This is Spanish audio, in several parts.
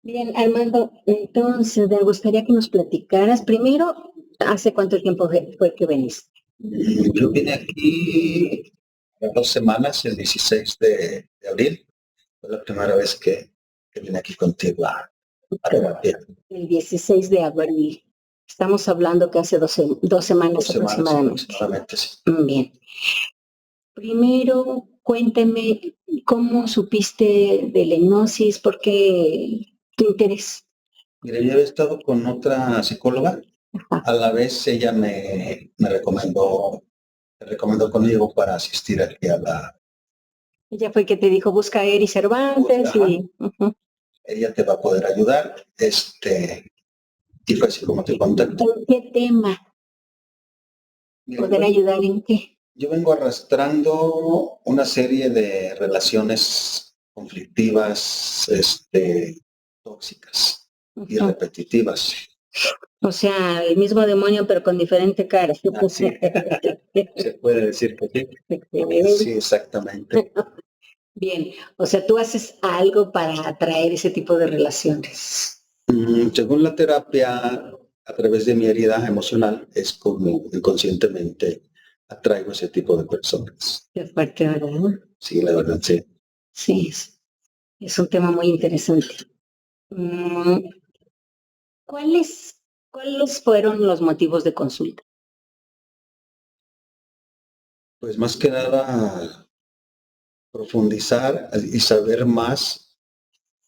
Bien, Armando, entonces me gustaría que nos platicaras primero, ¿hace cuánto tiempo fue que veniste? Yo vine aquí 2 semanas, el 16 de abril. Fue la primera vez que vine aquí contigo a terapia. El 16 de abril. Estamos hablando que hace 2 semanas 2 semanas aproximadamente. aproximadamente, sí. Bien. Primero, cuéntame cómo supiste de la hipnosis, por qué tu interés. Mira, yo había estado con otra psicóloga. Ajá. A la vez ella me recomendó conmigo para asistir aquí a la... Ella fue que te dijo, busca a Eri Cervantes Ajá. y... Ujú. Ella te va a poder ayudar. Y fue así como te contacté. ¿En qué tema? Mira, ¿Poder ayudar en qué? yo vengo arrastrando una serie de relaciones conflictivas, tóxicas y Ujú. repetitivas. O sea, el mismo demonio, pero con diferente cara. Así, se puede decir que sí. Sí, exactamente. Bien, o sea, tú haces algo para atraer ese tipo de relaciones. Según la terapia, a través de mi herida emocional, es como inconscientemente atraigo ese tipo de personas. Qué fuerte, ¿verdad? Sí, la verdad, sí. Sí, es un tema muy interesante. Mm, ¿Cuáles fueron los motivos de consulta? Pues más que nada, profundizar y saber más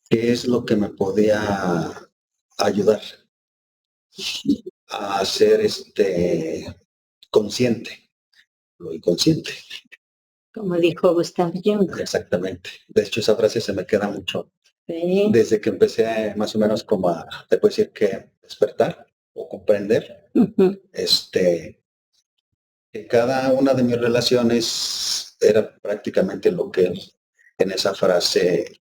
qué es lo que me podía ayudar a ser consciente, lo inconsciente. Como dijo Gustav Jung. Exactamente. De hecho, esa frase se me queda mucho. Sí. Desde que empecé más o menos como te puedo decir que despertar o comprender, Ujú. que cada una de mis relaciones era prácticamente lo que en esa frase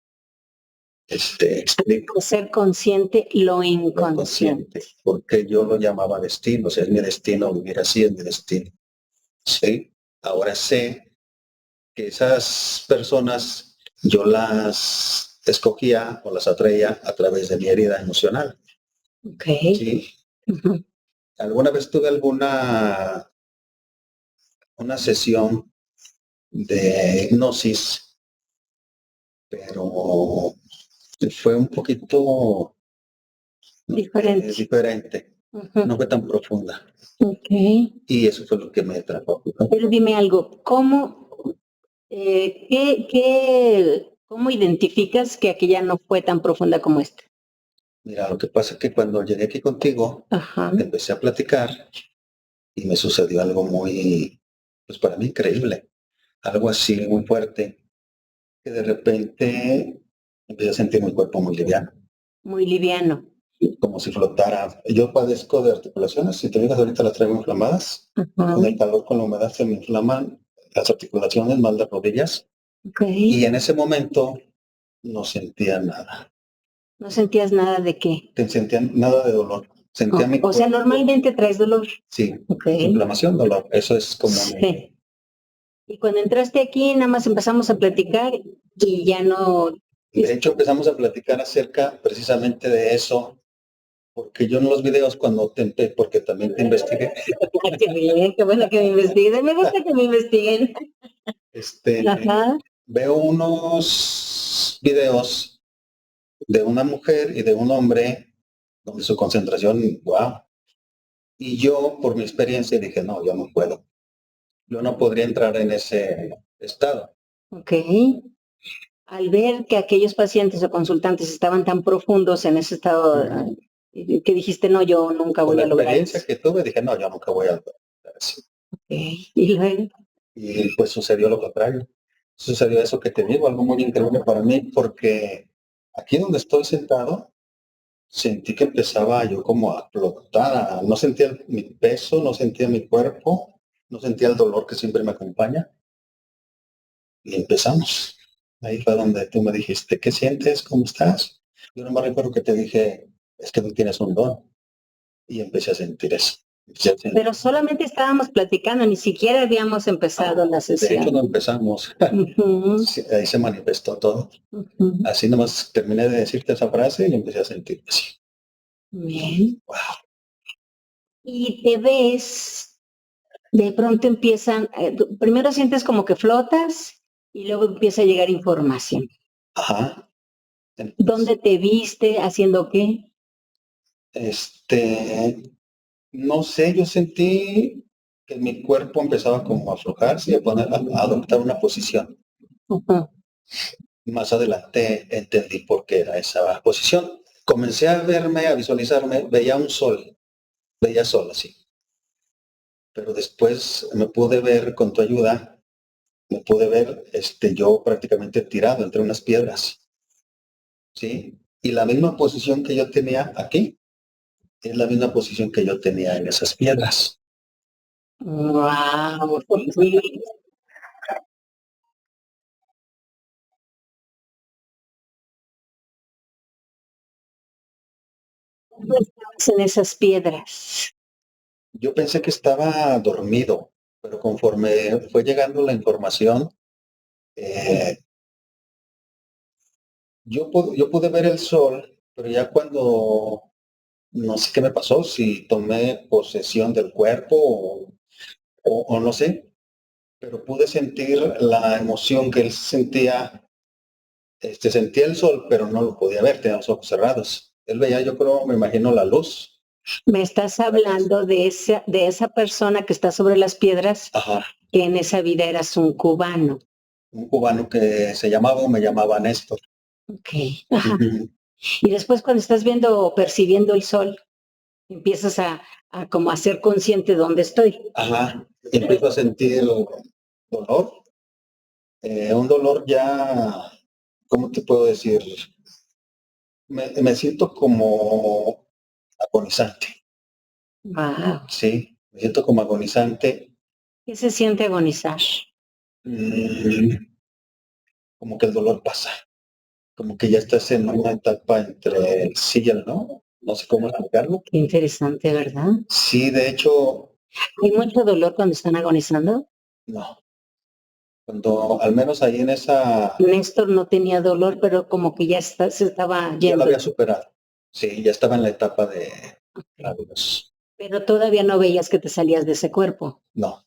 explico. Ser consciente lo inconsciente. Porque yo lo llamaba destino, o sea, es mi destino vivir así, es mi destino. Sí, ahora sé que esas personas yo las escogía o las atraía a través de mi herida emocional. Ok. Sí. Ujú. Alguna vez tuve una sesión de hipnosis, pero fue un poquito diferente. Ujú. No fue tan profunda. Ok. Y eso fue lo que me atrapó. Pero dime algo, ¿cómo identificas que aquella no fue tan profunda como esta? Mira, lo que pasa es que cuando llegué aquí contigo, Ajá. empecé a platicar y me sucedió algo muy, pues para mí increíble. Algo así muy fuerte, que de repente empecé a sentir mi cuerpo muy liviano. Muy liviano. Como si flotara. Yo padezco de articulaciones, si te fijas ahorita las traigo inflamadas. Ajá. Con el calor, con la humedad se me inflaman las articulaciones, más las rodillas. Okay. Y en ese momento no sentía nada. ¿No sentías nada de qué? No sentía nada de dolor. Sentía mi O sea, cuerpo. normalmente traes dolor. Sí, Okay. inflamación, dolor. Eso es como... Sí. Y cuando entraste aquí, nada más empezamos a platicar y ya no... De hecho, empezamos a platicar acerca precisamente de eso, porque yo en los videos cuando porque también te investigué. Qué bien, qué bueno que me investiguen. Me gusta que me investiguen. Ajá. Veo unos videos de una mujer y de un hombre donde su concentración, wow. Y yo, por mi experiencia, dije, no, yo no puedo. Yo no podría entrar en ese estado. Ok. Al ver que aquellos pacientes o consultantes estaban tan profundos en ese estado, que dijiste, no, yo nunca Con voy la a lograr experiencia eso. que tuve, dije, no, yo nunca voy a lograr eso. Okay. Y luego, Y pues sucedió lo contrario. Sucedió eso que te digo, algo muy increíble para mí, porque aquí donde estoy sentado, sentí que empezaba yo como a flotar, no sentía mi peso, no sentía mi cuerpo, no sentía el dolor que siempre me acompaña. Y empezamos. Ahí fue donde tú me dijiste, ¿qué sientes? ¿Cómo estás? Yo no me recuerdo que te dije, es que tú tienes un don. Y empecé a sentir eso. Ya sé. Pero solamente estábamos platicando, ni siquiera habíamos empezado la De hecho, sesión. no empezamos. Ujú, Sí, ahí se manifestó todo. ujú. Así nomás terminé de decirte esa frase y empecé a sentir así. Bien. Wow. Y te ves, de pronto empiezan, primero sientes como que flotas y luego empieza a llegar información. Ajá. Entonces, ¿Dónde te viste? ¿Haciendo qué? no sé, yo sentí que mi cuerpo empezaba como a aflojarse y a adoptar una posición. Ujú. Más adelante entendí por qué era esa posición. Comencé a verme, a visualizarme, veía sol así. Pero después me pude ver con tu ayuda, me pude ver yo prácticamente tirado entre unas piedras, ¿sí? Y la misma posición que yo tenía aquí es la misma posición que yo tenía en esas piedras. Wow, sí. ¿Cómo estabas en esas piedras? Yo pensé que estaba dormido, pero conforme fue llegando la información, eh, yo pude ver el sol, pero ya cuando no sé qué me pasó, si tomé posesión del cuerpo o no sé, pero pude sentir la emoción que él sentía. Sentía el sol, pero no lo podía ver, tenía los ojos cerrados. Él veía, yo creo, me imagino la luz. Me estás hablando de esa persona que está sobre las piedras, Ajá. que en esa vida eras un cubano. Un cubano que se llamaba o me llamaba Néstor. Ok. Ajá. Ujú. Y después cuando estás viendo o percibiendo el sol, empiezas a como a ser consciente de dónde estoy. Ajá. Y empiezo a sentir dolor. Un dolor ya, ¿cómo te puedo decir? Me siento como agonizante. Wow. Sí, me siento como agonizante. ¿Qué se siente agonizar? Mm, como que el dolor pasa. Como que ya estás en una etapa entre el sí y el no. No sé cómo explicarlo. Qué interesante, ¿verdad? Sí, de hecho, ¿Hay mucho dolor cuando están agonizando? no. Cuando, al menos ahí en esa, Néstor no tenía dolor, pero como que se estaba ya lo yendo. había superado. Sí, ya estaba en la etapa de la luz. Pero todavía no veías que te salías de ese cuerpo. No.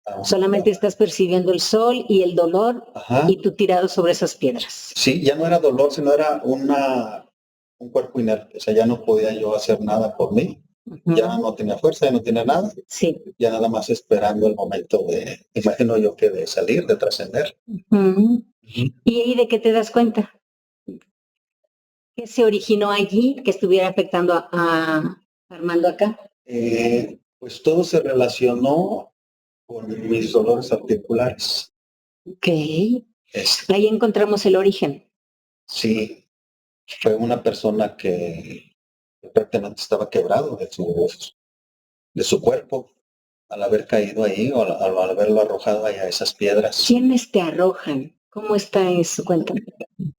Aún Solamente estaba. estás percibiendo el sol y el dolor Ajá. y tú tirado sobre esas piedras. Sí, ya no era dolor, sino era un cuerpo inerte. O sea, ya no podía yo hacer nada por mí. Ya Ujú. no tenía fuerza, ya no tenía nada. Sí. Ya nada más esperando el momento de, imagino yo que de salir, de trascender. Ujú. Ujú. ¿Y ahí de qué te das cuenta? ¿Qué se originó allí que estuviera afectando a Armando acá? Pues todo se relacionó con mis dolores articulares. Ok. Este, Ahí encontramos el origen. sí, fue una persona que prácticamente estaba quebrado de su cuerpo al haber caído ahí o al haberlo arrojado ahí a esas piedras. ¿Quiénes te arrojan? ¿Cómo está eso? Cuéntame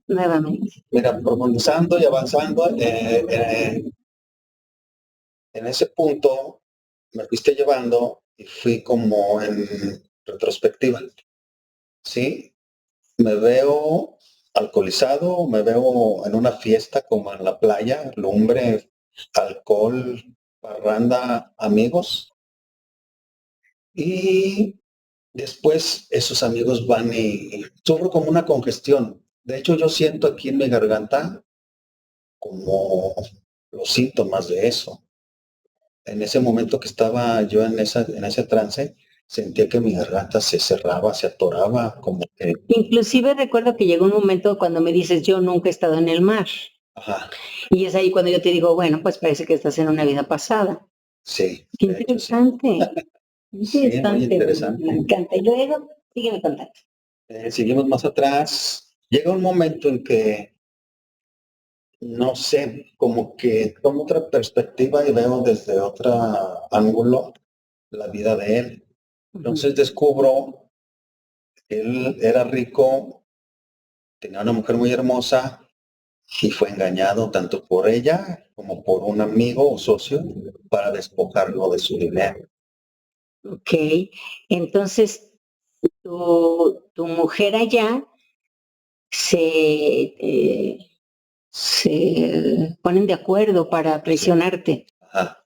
nuevamente. Mira, profundizando y avanzando, en ese punto me fuiste llevando y fui como en retrospectiva, ¿sí? Me veo alcoholizado, me veo en una fiesta como en la playa, lumbre, alcohol, parranda, amigos. Y después esos amigos van y sufro como una congestión. De hecho, yo siento aquí en mi garganta como los síntomas de eso. En ese momento que estaba yo en ese trance, sentía que mi garganta se cerraba, se atoraba, como que, Inclusive recuerdo que llegó un momento cuando me dices, yo nunca he estado en el mar. ajá, Y es ahí cuando yo te digo, bueno, pues parece que estás en una vida pasada. sí, Qué de hecho sí. interesante, qué Sí, muy interesante, me interesante. encanta. Y luego, sígueme contando. Seguimos más atrás. Llega un momento en que, no sé, como que tomo otra perspectiva y veo desde otro ángulo la vida de él. Ujú. Entonces descubro que él era rico, tenía una mujer muy hermosa, y fue engañado tanto por ella como por un amigo o socio para despojarlo de su dinero. Ok, entonces tu mujer allá se ponen de acuerdo para traicionarte. Ajá.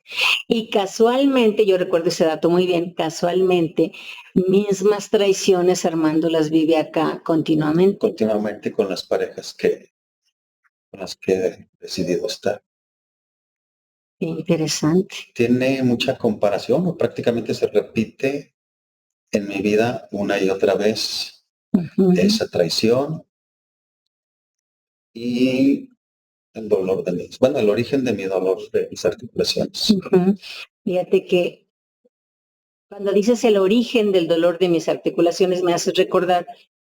Y casualmente, yo recuerdo ese dato muy bien, casualmente, mismas traiciones Armando las vive acá continuamente. Continuamente con las parejas con las que he decidido estar. Qué interesante. Tiene mucha comparación, o prácticamente se repite en mi vida una y otra vez esa traición y el dolor de mis, bueno, el origen de mi dolor de mis articulaciones. Fíjate que cuando dices el origen del dolor de mis articulaciones me haces recordar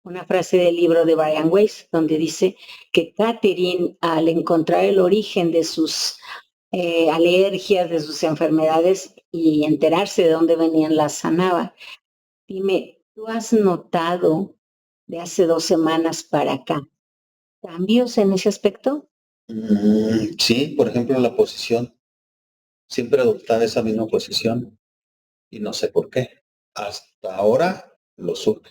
una frase del libro de Brian Weiss, donde dice que Catherine, al encontrar el origen de sus alergias, de sus enfermedades y enterarse de dónde venían, las sanaba. Dime, ¿tú has notado de hace 2 semanas para acá cambios en ese aspecto? Sí, por ejemplo, la posición. Siempre adoptaba esa misma posición y no sé por qué. Hasta ahora lo supe.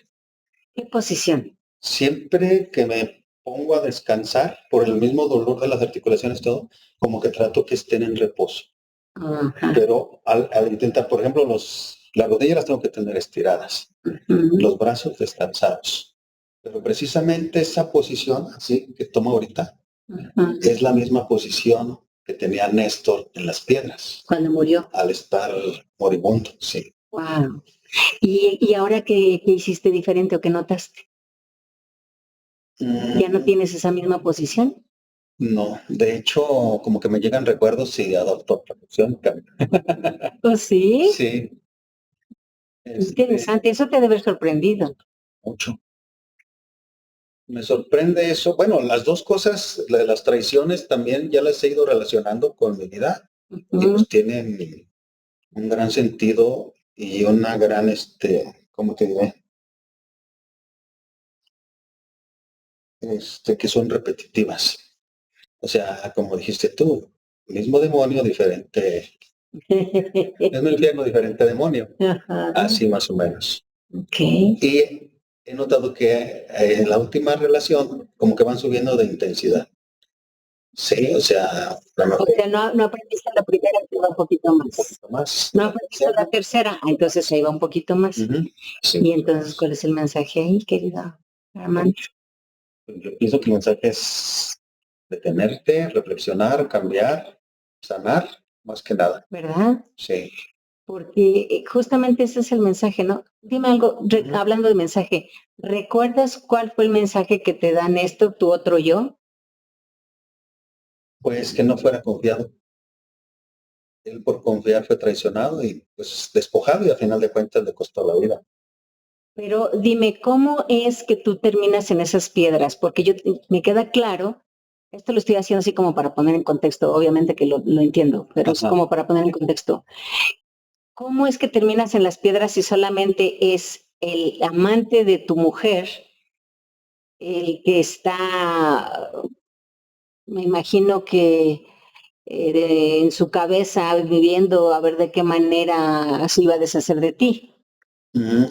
¿Qué posición? Siempre que me pongo a descansar por el mismo dolor de las articulaciones, todo, como que trato que estén en reposo. Ajá. Pero al intentar, por ejemplo, las rodillas las tengo que tener estiradas, los brazos descansados. Pero precisamente esa posición, así que tomo ahorita, es la misma posición que tenía Néstor en las piedras. Cuando murió. Al estar moribundo, sí. Wow. ¿Y ahora qué hiciste diferente o qué notaste? ¿Ya no tienes esa misma posición? No, de hecho, como que me llegan recuerdos y adopto otra posición. ¿Oh, sí? Sí. Interesante, eso te debe haber sorprendido. Mucho. Me sorprende eso. Bueno, las dos cosas, las traiciones también ya las he ido relacionando con mi vida. Y pues tienen un gran sentido y una gran, ¿cómo te diré? Que son repetitivas. O sea, como dijiste tú, mismo demonio, diferente. Mismo infierno, diferente demonio. Ajá. Así más o menos. Okay. Y he notado que en la última relación, como que van subiendo de intensidad. Sí, o sea, O sea, no aprendiste la primera, te va un poquito más. más. No aprendiste la tercera, entonces ahí va un poquito más. Sí. Y entonces, ¿cuál es el mensaje ahí, querida Armando? Yo pienso que el mensaje es detenerte, reflexionar, cambiar, sanar, más que nada. ¿Verdad? Sí. Porque justamente ese es el mensaje, ¿no? Dime algo, hablando de mensaje, ¿recuerdas cuál fue el mensaje que te da Néstor, tu otro yo? Pues que no fuera confiado. Él por confiar fue traicionado y pues despojado y al final de cuentas le costó la vida. Pero dime, ¿cómo es que tú terminas en esas piedras? Porque me queda claro, esto lo estoy haciendo así como para poner en contexto, obviamente que lo entiendo, pero es como para poner en contexto. ¿Cómo es que terminas en las piedras si solamente es el amante de tu mujer el que está, me imagino que en su cabeza viviendo a ver de qué manera se iba a deshacer de ti?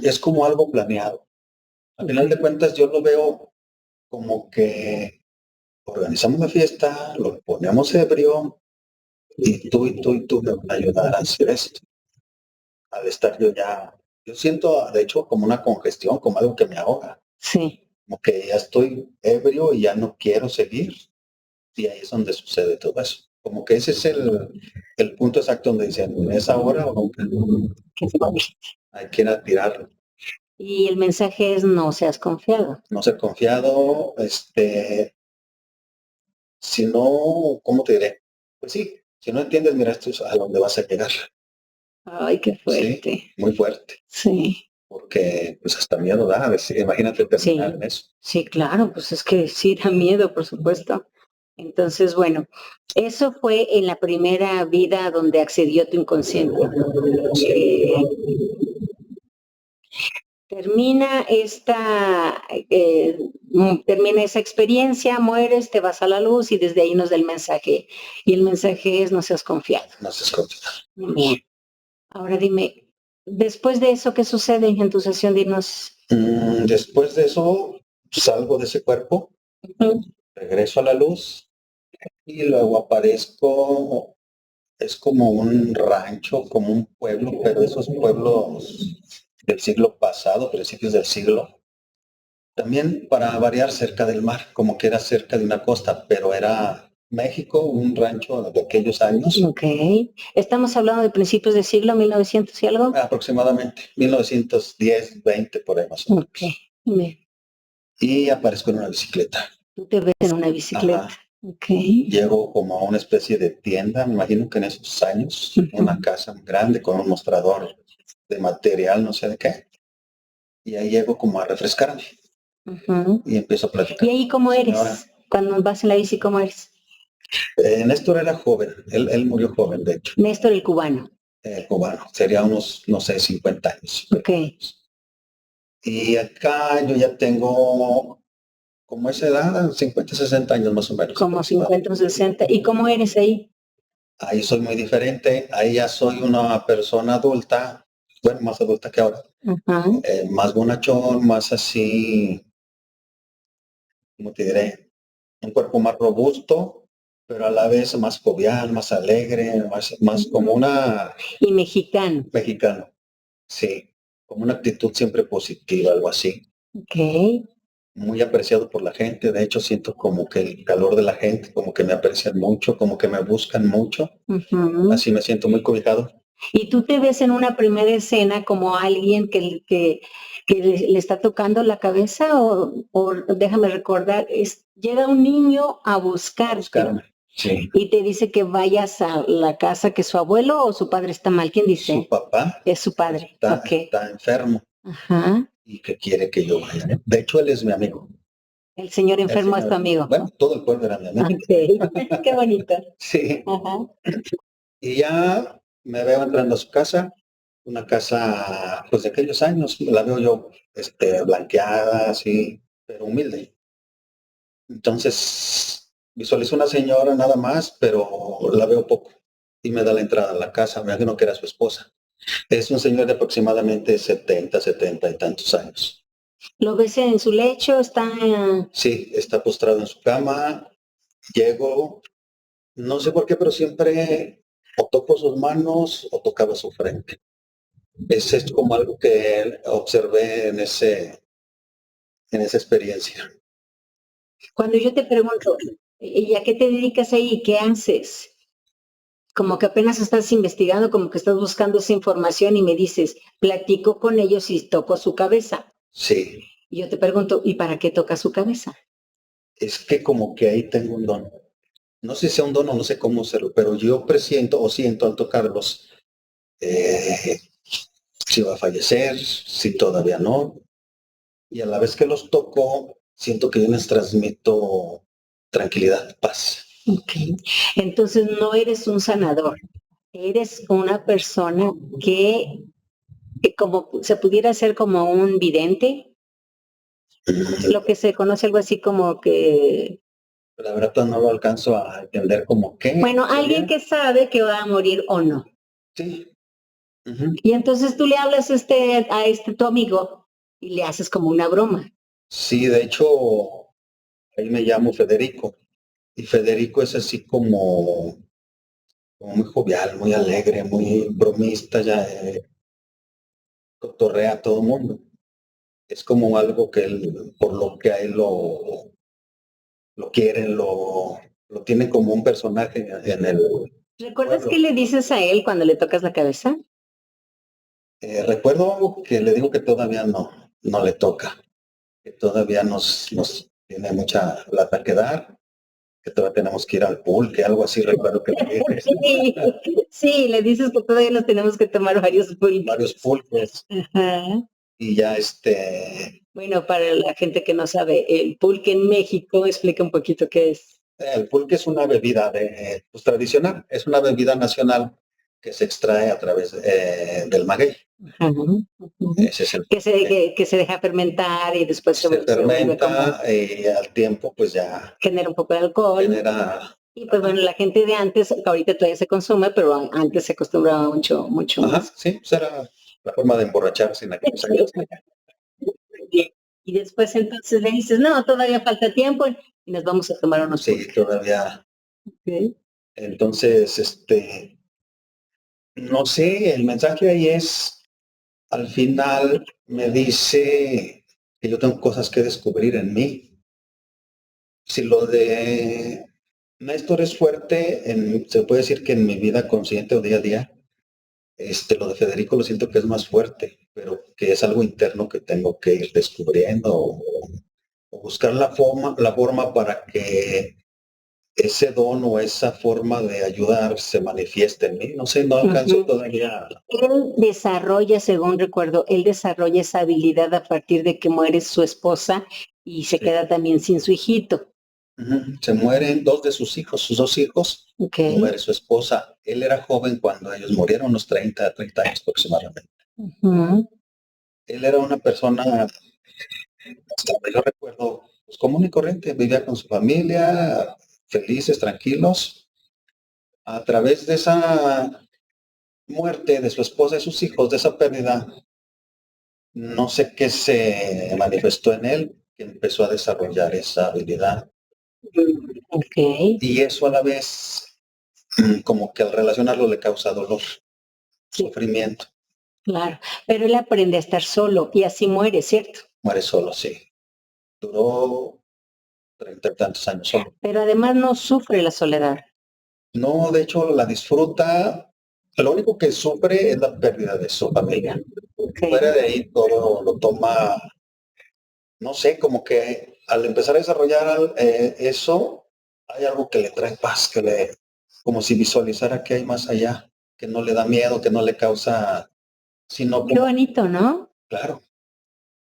Es como algo planeado. Al final de cuentas yo lo veo como que organizamos la fiesta, lo ponemos ebrio y tú me van a ayudar a hacer esto. Al estar yo siento de hecho como una congestión, como algo que me ahoga. Sí. Como que ya estoy ebrio y ya no quiero seguir. Y ahí es donde sucede todo eso. Como que ese es el punto exacto donde dicen, en esa hora o nunca. Hay que ir a tirarlo. Y el mensaje es no seas confiado. No ser confiado, si no, ¿cómo te diré? Pues sí, si no entiendes, mira, esto es a dónde vas a llegar. Ay, qué fuerte. Sí, muy fuerte. Sí. Porque pues hasta miedo da, a ver, imagínate terminar en eso. Sí, claro, pues es que sí da miedo, por supuesto. Entonces, bueno, eso fue en la primera vida donde accedió tu inconsciente. termina termina esa experiencia, mueres, te vas a la luz y desde ahí nos da el mensaje. Y el mensaje es: no seas confiado. No seas confiado. Bien. Ahora dime, después de eso, ¿qué sucede en tu sesión de hipnosis? Después de eso, salgo de ese cuerpo, regreso a la luz y luego aparezco, es como un rancho, como un pueblo, pero esos pueblos del siglo pasado, principios del siglo, también para variar cerca del mar, como que era cerca de una costa, pero era México, un rancho de aquellos años. Ok. Estamos hablando de principios del siglo 1900 y algo. Aproximadamente, 1910, 20 por ahí más o menos. Ok. Bien. Y aparezco en una bicicleta. Tú te ves en una bicicleta. Ajá. Ok. Llego como a una especie de tienda, me imagino que en esos años, una casa grande con un mostrador de material, no sé de qué. Y ahí llego como a refrescarme y empiezo a platicar. ¿Y ahí cómo eres? Señora, cuando vas en la bici, ¿cómo eres? Néstor era joven, él murió joven, de hecho. Néstor el cubano. Cubano, sería unos, no sé, 50 años. Ok. Y acá yo ya tengo como esa edad, 50, 60 años más o menos. Como 50 o 60. ¿Y cómo eres ahí? Ahí soy muy diferente, ahí ya soy una persona adulta, bueno, más adulta que ahora, más bonachón, más así, ¿cómo te diré? Un cuerpo más robusto, pero a la vez más jovial, más alegre, más como una... Y mexicano. Mexicano, sí, como una actitud siempre positiva, algo así. Ok. Muy apreciado por la gente, de hecho siento como que el calor de la gente, como que me aprecian mucho, como que me buscan mucho, así me siento muy cobijado. ¿Y tú te ves en una primera escena como alguien que le está tocando la cabeza o déjame recordar, llega un niño a buscarme, sí. Y te dice que vayas a la casa que su abuelo o su padre está mal? ¿Quién dice? Su papá. Es su padre. Está enfermo. Ajá. Y que quiere que yo vaya. De hecho, él es mi amigo. El señor enfermo es tu amigo. Bueno, todo el pueblo era mi amigo. Okay. Qué bonito. Sí. Ajá. Y ya me veo entrando a su casa, una casa pues de aquellos años, la veo yo blanqueada, así, pero humilde. Entonces visualizo una señora nada más, pero la veo poco y me da la entrada a la casa, me imagino que era su esposa. Es un señor de aproximadamente 70 y tantos años. ¿Lo ves en su lecho? Sí, está postrado en su cama. Llego, no sé por qué, pero siempre o toco sus manos o tocaba su frente. Ese es como algo que observé en esa experiencia. Cuando yo te pregunto, ¿y a qué te dedicas ahí? ¿Qué haces? Como que apenas estás investigando, como que estás buscando esa información y me dices, platico con ellos y toco su cabeza. Sí. Y yo te pregunto, ¿y para qué toca su cabeza? Es que como que ahí tengo un don. No sé si sea un don o no sé cómo hacerlo, pero yo presiento o siento al tocarlos si va a fallecer, si todavía no. Y a la vez que los toco, siento que yo les transmito tranquilidad, paz. Okay. Entonces no eres un sanador, eres una persona que como se pudiera hacer como un vidente, lo que se conoce algo así como que... La verdad no lo alcanzo a entender como qué. Bueno, alguien que sabe que va a morir o no. Sí. Y entonces tú le hablas a tu amigo y le haces como una broma. Sí, de hecho, ahí me llamo Federico. Y Federico es así como muy jovial, muy alegre, muy bromista, ya cotorrea a todo el mundo. Es como algo que él, por lo que a él lo quieren, lo tienen como un personaje en el... ¿Recuerdas qué le dices a él cuando le tocas la cabeza? Recuerdo que le digo que todavía no le toca, que todavía nos tiene mucha plata que dar, que todavía tenemos que ir al pool, que algo así recuerdo que le dije. Sí, le dices que todavía nos tenemos que tomar varios pulques. Varios pulques. Ajá. Y ya Bueno, para la gente que no sabe, el pulque en México, explica un poquito qué es. El pulque es una bebida pues, tradicional, es una bebida nacional que se extrae a través del maguey. Ujú, ujú. Ese es el Que se deja fermentar y después se se vuelve como, fermenta y al tiempo pues ya genera un poco de alcohol. genera. Y pues bueno, la gente de antes, ahorita todavía se consume, pero antes se acostumbraba mucho, mucho Ajá, más. sí, pues era la forma de emborracharse en aquellos años. Y después entonces le dices, no, todavía falta tiempo y nos vamos a tomar unos Sí, todavía. pulques. Entonces, no sé, el mensaje ahí es, al final me dice que yo tengo cosas que descubrir en mí. Si lo de Néstor es fuerte, se puede decir que en mi vida consciente o día a día, lo de Federico lo siento que es más fuerte, pero que es algo interno que tengo que ir descubriendo o buscar la forma para que ese don o esa forma de ayudar se manifieste en mí. No sé, no alcanzo Ujú. todavía. Él desarrolla, según recuerdo, él desarrolla esa habilidad a partir de que muere su esposa y se Sí. queda también sin su hijito. Ujú. Se mueren dos de sus hijos, Okay. muere su esposa. Él era joven cuando ellos murieron, unos 30 años aproximadamente. Ujú. Él era una persona, hasta donde yo recuerdo, pues, común y corriente, vivía con su familia, felices, tranquilos. A través de esa muerte de su esposa y sus hijos, de esa pérdida, no sé qué se manifestó en él, que empezó a desarrollar esa habilidad. Okay. Y eso a la vez, como que al relacionarlo le causa dolor, Sí, sufrimiento. claro. Pero él aprende a estar solo y así muere, ¿cierto? Muere solo, sí. Duró 30 y tantos años solo. Pero además no sufre la soledad. No, de hecho, la disfruta. Lo único que sufre es la pérdida de su familia. Okay. Fuera de ahí todo lo toma, no sé, como que al empezar a desarrollar eso, hay algo que le trae paz, como si visualizara que hay más allá, que no le da miedo, que no le causa, sino Qué como, bonito, ¿no? claro,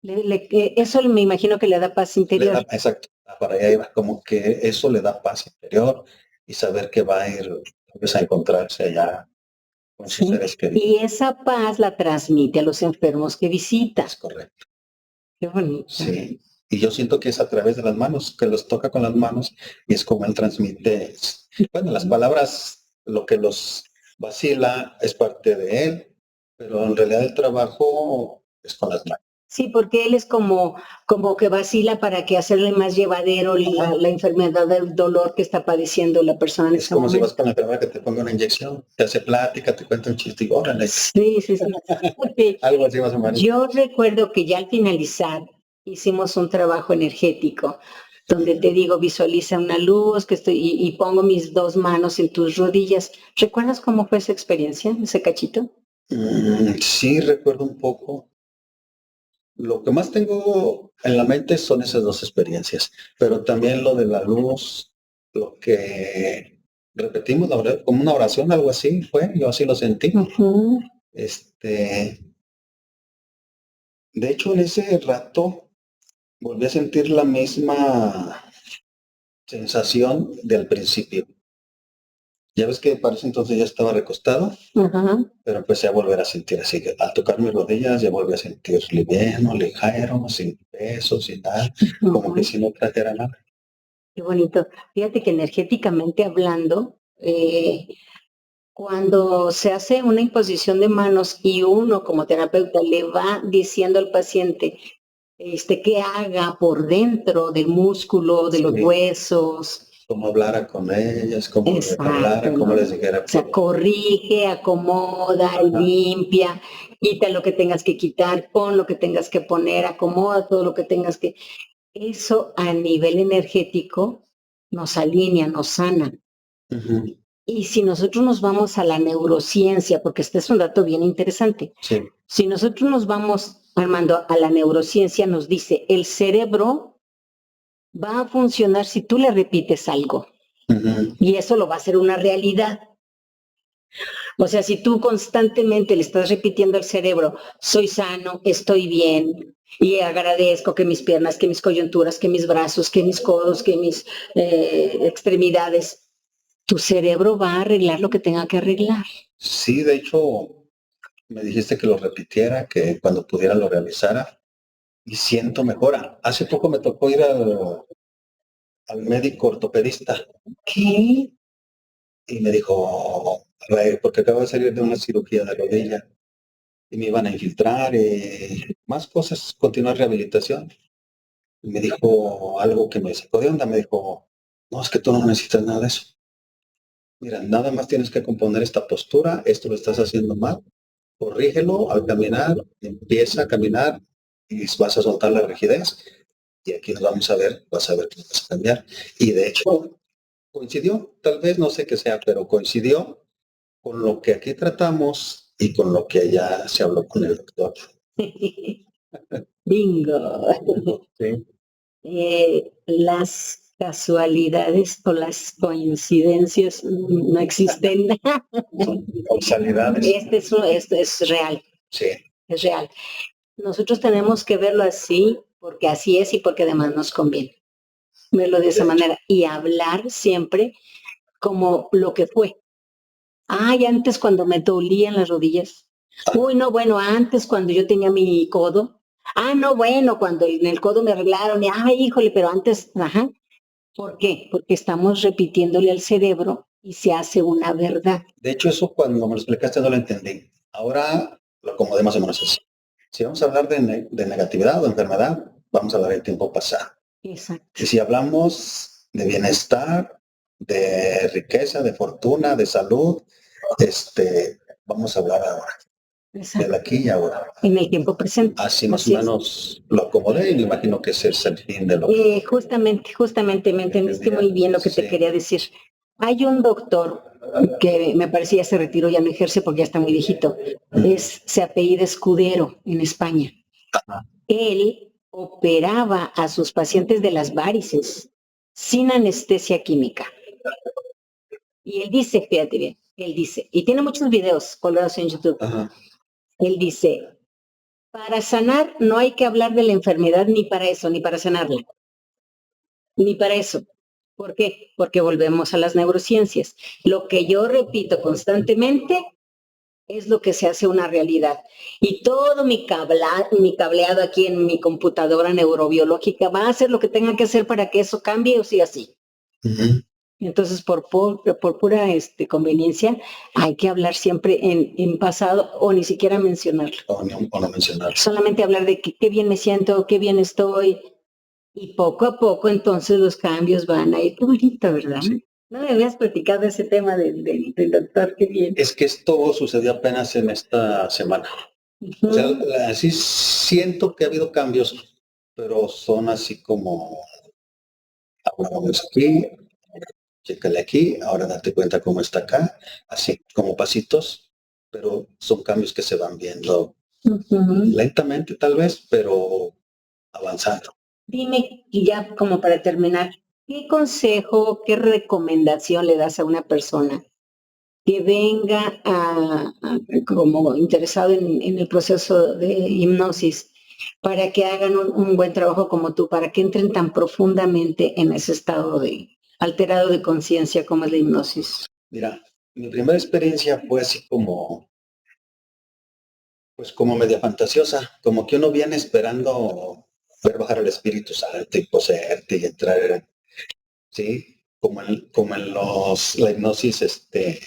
Eso me imagino que le da paz le da, interior. exacto, para allá iba, como que eso le da paz interior y saber que va a ir pues, a encontrarse allá con sus Sí. seres queridos. Y esa paz la transmite a los enfermos que visita. Es correcto. Qué bonito. Sí. Y yo siento que es a través de las manos, que los toca con las manos y es como él transmite. Bueno, las palabras, lo que los vacila es parte de él, pero en realidad el trabajo es con las manos. Sí, porque él es como que vacila para que hacerle más llevadero la enfermedad del dolor que está padeciendo la persona en Es ese como si vas momento. con la enfermera que te ponga una inyección, te hace plática, te cuenta un chiste y órale. Sí, sí, sí. Okay. Algo así más o menos. Yo recuerdo que ya al finalizar hicimos un trabajo energético donde te digo, visualiza una luz que estoy y pongo mis dos manos en tus rodillas. ¿Recuerdas cómo fue esa experiencia, ese cachito? Sí, recuerdo un poco. Lo que más tengo en la mente son esas dos experiencias, pero también lo de la luz, lo que repetimos como una oración, algo así fue, yo así lo sentí. Ujú. De hecho, en ese rato volví a sentir la misma sensación del principio. Ya ves que para ese entonces ya estaba recostado, Ajá. pero empecé a volver a sentir así, que al tocar mis rodillas ya volví a sentir liviano, ligero, sin peso, sin nada, como que si no trajera nada. Qué bonito. Fíjate que energéticamente hablando, cuando se hace una imposición de manos y uno como terapeuta le va diciendo al paciente que haga por dentro del músculo, de los Sí. huesos. Cómo hablara con ellas, cómo les hablara, Exacto, cómo ¿no? les dijera. O sea, corrige, acomoda, Ajá. limpia, quita lo que tengas que quitar, pon lo que tengas que poner, acomoda todo lo que tengas que... Eso a nivel energético nos alinea, nos sana. Ujú. Y si nosotros nos vamos a la neurociencia, porque este es un dato bien interesante, Sí. si nosotros nos vamos, Armando, a la neurociencia, nos dice, el cerebro va a funcionar si tú le repites algo. Ujú. Y eso lo va a hacer una realidad. O sea, si tú constantemente le estás repitiendo al cerebro, soy sano, estoy bien, y agradezco que mis piernas, que mis coyunturas, que mis brazos, que mis codos, que mis extremidades, tu cerebro va a arreglar lo que tenga que arreglar. Sí, de hecho, me dijiste que lo repitiera, que cuando pudiera lo realizara y siento mejora. Hace poco me tocó ir al médico ortopedista ¿Qué? y me dijo, porque acabo de salir de una cirugía de rodilla y me iban a infiltrar, más cosas, continuar rehabilitación. Y me dijo algo que me sacó de onda, me dijo, no, es que tú no necesitas nada de eso. Mira, nada más tienes que componer esta postura, esto lo estás haciendo mal, corrígelo al caminar, empieza a caminar y vas a soltar la rigidez y aquí nos vamos a ver, vas a ver que vas a cambiar. Y de hecho, coincidió, tal vez no sé qué sea, pero coincidió con lo que aquí tratamos y con lo que allá se habló con el doctor. Bingo. Sí. Las casualidades o las coincidencias no existen. Causalidades. Esto es real, Sí. es real. Nosotros tenemos que verlo así, porque así es y porque además nos conviene. Verlo de esa manera y hablar siempre como lo que fue. Ay, antes cuando me dolían las rodillas. Uy, no, bueno, antes cuando yo tenía mi codo. Ah, no, bueno, cuando en el codo me arreglaron. Y, ay, híjole, pero antes, ajá. ¿Por qué? Porque estamos repitiéndole al cerebro y se hace una verdad. De hecho, eso cuando me lo explicaste no lo entendí. Ahora lo acomodé más o menos así. Si vamos a hablar de negatividad o enfermedad, vamos a hablar del tiempo pasado. Exacto. Y si hablamos de bienestar, de riqueza, de fortuna, de salud, vamos a hablar ahora, del aquí y ahora. En el tiempo presente. Así más o menos lo acomodé y me imagino que ese es el fin de lo que... Justamente me entendiste muy bien lo que te quería decir. Hay un doctor que me parece ya se retiró, ya no ejerce porque ya está muy viejito. Se apellida Escudero en España. Él operaba a sus pacientes de las varices sin anestesia química. Y él dice, fíjate bien, él dice, y tiene muchos videos colgados en YouTube. Ajá. Él dice, para sanar no hay que hablar de la enfermedad ni para eso, ni para sanarla, ni para eso. ¿Por qué? Porque volvemos a las neurociencias. Lo que yo repito constantemente es lo que se hace una realidad. Y todo mi cableado aquí en mi computadora neurobiológica va a hacer lo que tenga que hacer para que eso cambie o siga así. Uh-huh. Entonces, por pura conveniencia, hay que hablar siempre en pasado o ni siquiera mencionarlo. O no mencionarlo. Solamente hablar de qué bien me siento, qué bien estoy. Y poco a poco, entonces, los cambios van a ir. Qué bonito, ¿verdad? Sí. No me habías platicado ese tema del doctor, qué bien. Es que esto sucedió apenas en esta semana. Uh-huh. O sea, sí siento que ha habido cambios, pero son así como, hablamos aquí, chécale aquí, ahora date cuenta cómo está acá, así como pasitos, pero son cambios que se van viendo lentamente tal vez, pero avanzando. Dime, y ya como para terminar, ¿qué consejo, qué recomendación le das a una persona que venga como interesado en el proceso de hipnosis para que hagan un buen trabajo como tú, para que entren tan profundamente en ese estado alterado de conciencia como es la hipnosis? Mira, mi primera experiencia fue así como media fantasiosa, como que uno viene esperando ver bajar el Espíritu Santo y poseerte y entrar, sí, como en la hipnosis de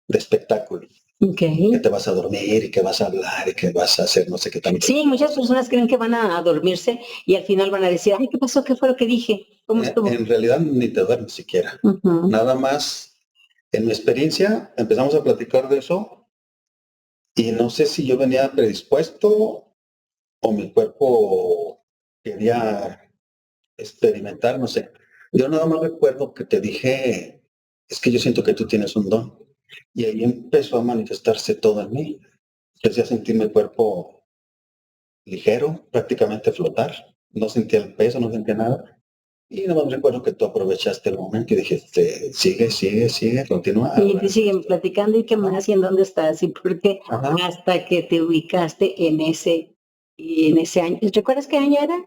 espectáculo. Okay. Que te vas a dormir y que vas a hablar y que vas a hacer no sé qué tanto. Sí, muchas personas creen que van a dormirse y al final van a decir, ay, ¿qué pasó? ¿Qué fue lo que dije? ¿Cómo estuvo? En realidad ni te duermes siquiera. Uh-huh. Nada más, en mi experiencia, empezamos a platicar de eso y no sé si yo venía predispuesto o mi cuerpo quería experimentar, no sé. Yo nada más recuerdo que te dije, es que yo siento que tú tienes un don. Y ahí empezó a manifestarse todo en mí. Empecé a sentir mi cuerpo ligero, prácticamente flotar. No sentía el peso, no sentía nada. Y nada más recuerdo que tú aprovechaste el momento y dijiste, sigue, continúa. Y te siguen platicando y qué más y en dónde estás y por qué. Ajá. Hasta que te ubicaste en ese año. ¿Recuerdas qué año era?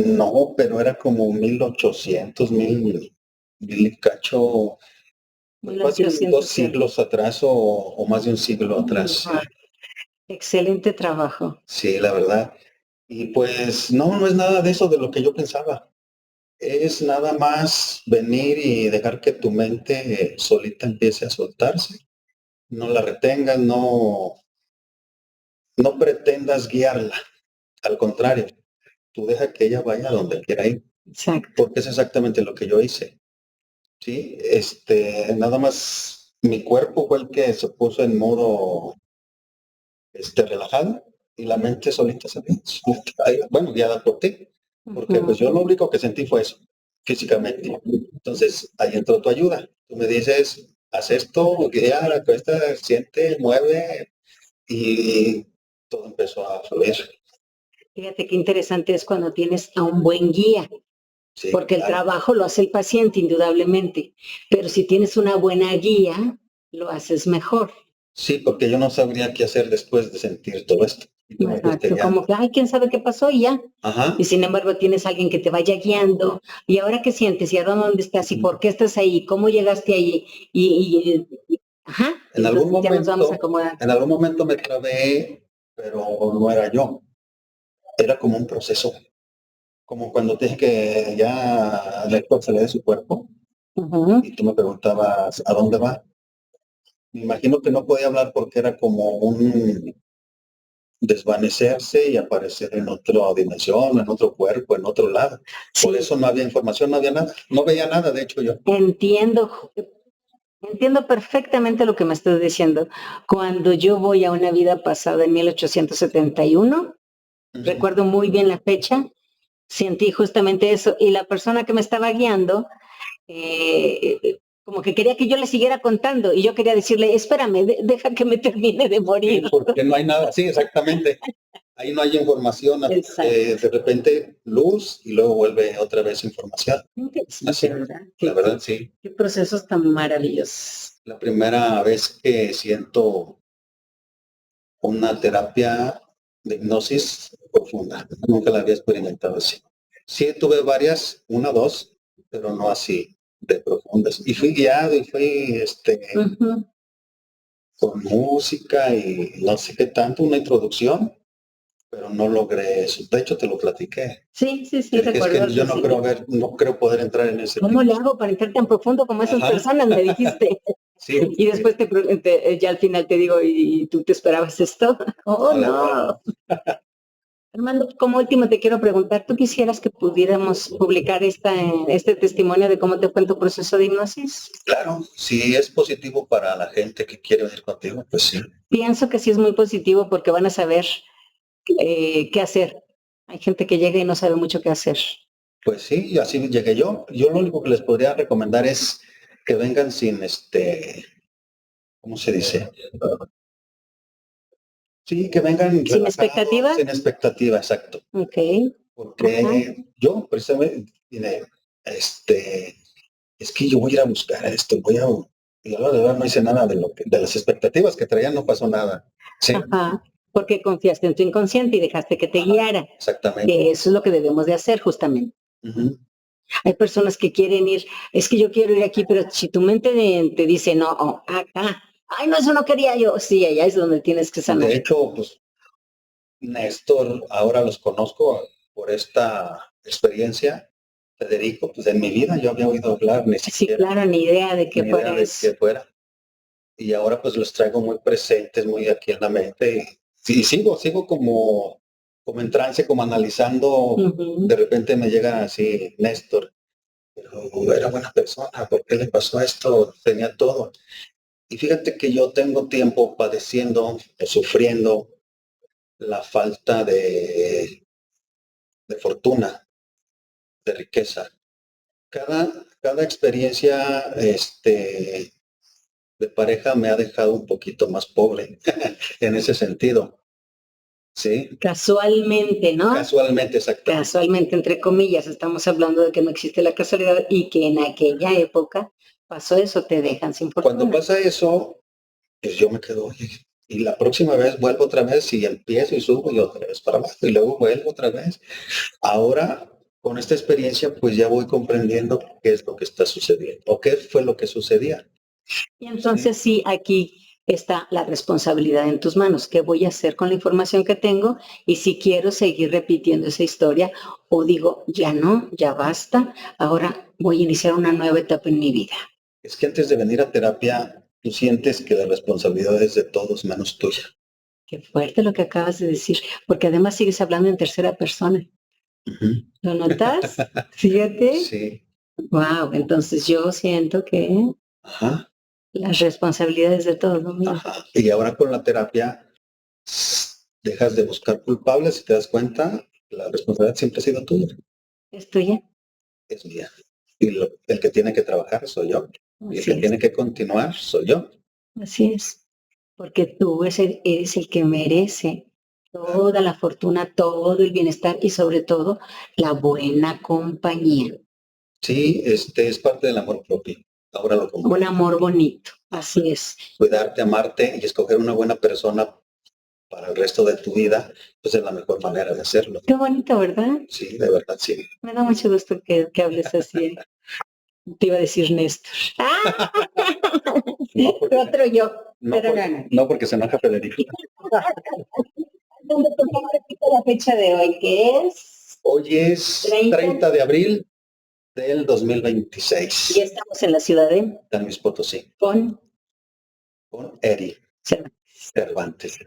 No, pero era como 1800, mil cacho. pues fácil 2 1800. siglos atrás o más de un siglo atrás. Ajá. Excelente trabajo. Sí, la verdad. Y pues no es nada de eso de lo que yo pensaba. Es nada más venir y dejar que tu mente solita empiece a soltarse. No la retengas, no pretendas guiarla. Al contrario, tú deja que ella vaya donde quiera ir. Exacto. Porque es exactamente lo que yo hice. Sí, nada más mi cuerpo fue el que se puso en modo relajado y la mente solita se vio. Bueno, guiada por ti. Porque pues yo lo único que sentí fue eso, físicamente. Entonces, ahí entró tu ayuda. Tú me dices, haz esto, guía, acuesta, siente, mueve, y todo empezó a fluir. Fíjate qué interesante es cuando tienes a un buen guía, Sí, porque el claro. trabajo lo hace el paciente, indudablemente, pero si tienes una buena guía, lo haces mejor. Sí, porque yo no sabría qué hacer después de sentir todo esto. Y tú me dijiste, Exacto, ya. como que, ay, quién sabe qué pasó y ya. Ajá. Y sin embargo tienes a alguien que te vaya guiando. ¿Y ahora qué sientes? ¿Y ahora dónde estás? ¿Y por qué estás ahí? ¿Cómo llegaste ahí? Ajá. En algún Entonces ya nos vamos a momento, acomodar. en algún momento me trabé, pero no era yo. Era como un proceso. Como cuando te dije que ya Héctor se le de su cuerpo y tú me preguntabas, ¿a dónde va? Me imagino que no podía hablar porque era como un desvanecerse y aparecer en otra dimensión, en otro cuerpo, en otro lado. Por Sí, eso no había información, no había nada. No veía nada, de hecho, yo. entiendo perfectamente lo que me estás diciendo. Cuando yo voy a una vida pasada en 1871, recuerdo muy bien la fecha, sentí justamente eso. Y la persona que me estaba guiando, como que quería que yo le siguiera contando. Y yo quería decirle, espérame, deja que me termine de morir. Sí, porque no hay nada. Sí, exactamente. Ahí no hay información. De repente luz y luego vuelve otra vez información. Así, ¿Verdad? la verdad, sí. Qué procesos tan maravillosos. La primera vez que siento una terapia de hipnosis profunda. Nunca la había experimentado así. Sí, tuve varias, una, dos, pero no así de profundas. Y fui guiado y fui con música y no sé qué tanto, una introducción, pero no logré eso. De hecho, te lo platiqué. Sí, Es recuerdo. que yo no creo poder entrar en ese. ¿Cómo le hago para entrar tan profundo como esas personas? Me dijiste. Sí. Y después ya al final te digo, ¿y tú te esperabas esto? Oh, no. Armando, como último te quiero preguntar, ¿tú quisieras que pudiéramos publicar este testimonio de cómo te fue en tu proceso de hipnosis? Claro, si es positivo para la gente que quiere venir contigo, pues sí. Pienso que sí es muy positivo porque van a saber qué hacer. Hay gente que llega y no sabe mucho qué hacer. Pues sí, y así llegué yo. Yo lo único que les podría recomendar es que vengan sin ¿cómo se dice? Sí, que vengan ¿Sin expectativa? sin expectativa, exacto. Ok. Porque yo precisamente, es que yo voy a ir a buscar esto, y a la verdad no hice nada de las expectativas que traían, no pasó nada. Sí. Ajá. Porque confiaste en tu inconsciente y dejaste que te guiara. Exactamente. Que eso es lo que debemos de hacer justamente. Hay personas que quieren ir, es que yo quiero ir aquí, pero si tu mente te dice, no, acá, ay, no, eso no quería yo, sí, allá es donde tienes que sanar. De hecho, pues, Néstor, ahora los conozco por esta experiencia. Federico, pues en mi vida yo había oído hablar, ni siquiera. Sí, claro, ni idea de que fuera. Y ahora pues los traigo muy presentes, muy aquí en la mente. Y sigo como en trance, como analizando. De repente me llega así, Néstor, pero era buena persona, ¿por qué le pasó esto? Tenía todo. Y fíjate que yo tengo tiempo padeciendo, sufriendo la falta de fortuna, de riqueza. Cada experiencia de pareja me ha dejado un poquito más pobre en ese sentido. Sí. Casualmente, ¿no? Casualmente, exacto. Casualmente, entre comillas, estamos hablando de que no existe la casualidad y que en aquella época pasó eso, te dejan sin fortuna. Cuando pasa eso, pues yo me quedo, y la próxima vez vuelvo otra vez y empiezo y subo y otra vez para abajo y luego vuelvo otra vez. Ahora, con esta experiencia, pues ya voy comprendiendo qué es lo que está sucediendo o qué fue lo que sucedía. Y entonces sí, aquí está la responsabilidad en tus manos. ¿Qué voy a hacer con la información que tengo? Y si quiero seguir repitiendo esa historia o digo, ya no, ya basta, ahora voy a iniciar una nueva etapa en mi vida. Es que antes de venir a terapia, tú sientes que la responsabilidad es de todos menos tuya. Qué fuerte lo que acabas de decir, porque además sigues hablando en tercera persona. ¿Lo notas? Fíjate. Sí. Wow, entonces yo siento que Ajá. las responsabilidades de todos lo mío. Ajá. Y ahora con la terapia dejas de buscar culpables y te das cuenta, la responsabilidad siempre ha sido tuya. ¿Es tuya? Es mía. Y el que tiene que trabajar soy yo. Y el Así que es. tiene que continuar soy yo. Así es. Porque tú eres el que merece toda la fortuna, todo el bienestar y sobre todo la buena compañía. Sí, es parte del amor propio. Ahora lo Un comprendo. amor bonito. Así es. Cuidarte, amarte y escoger una buena persona para el resto de tu vida, pues es la mejor manera de hacerlo. Qué bonito, ¿verdad? Sí, de verdad, sí. Me da mucho gusto que hables así. Te iba a decir Néstor. ¡Ah! No, porque, Otro yo. no, Pero no porque se enoja Federico. Donde por favor repite la fecha de hoy, que es Hoy es 30 de abril del y 2026. estamos en la ciudad de San Luis Potosí. con Con Eri Cervantes. Cervantes.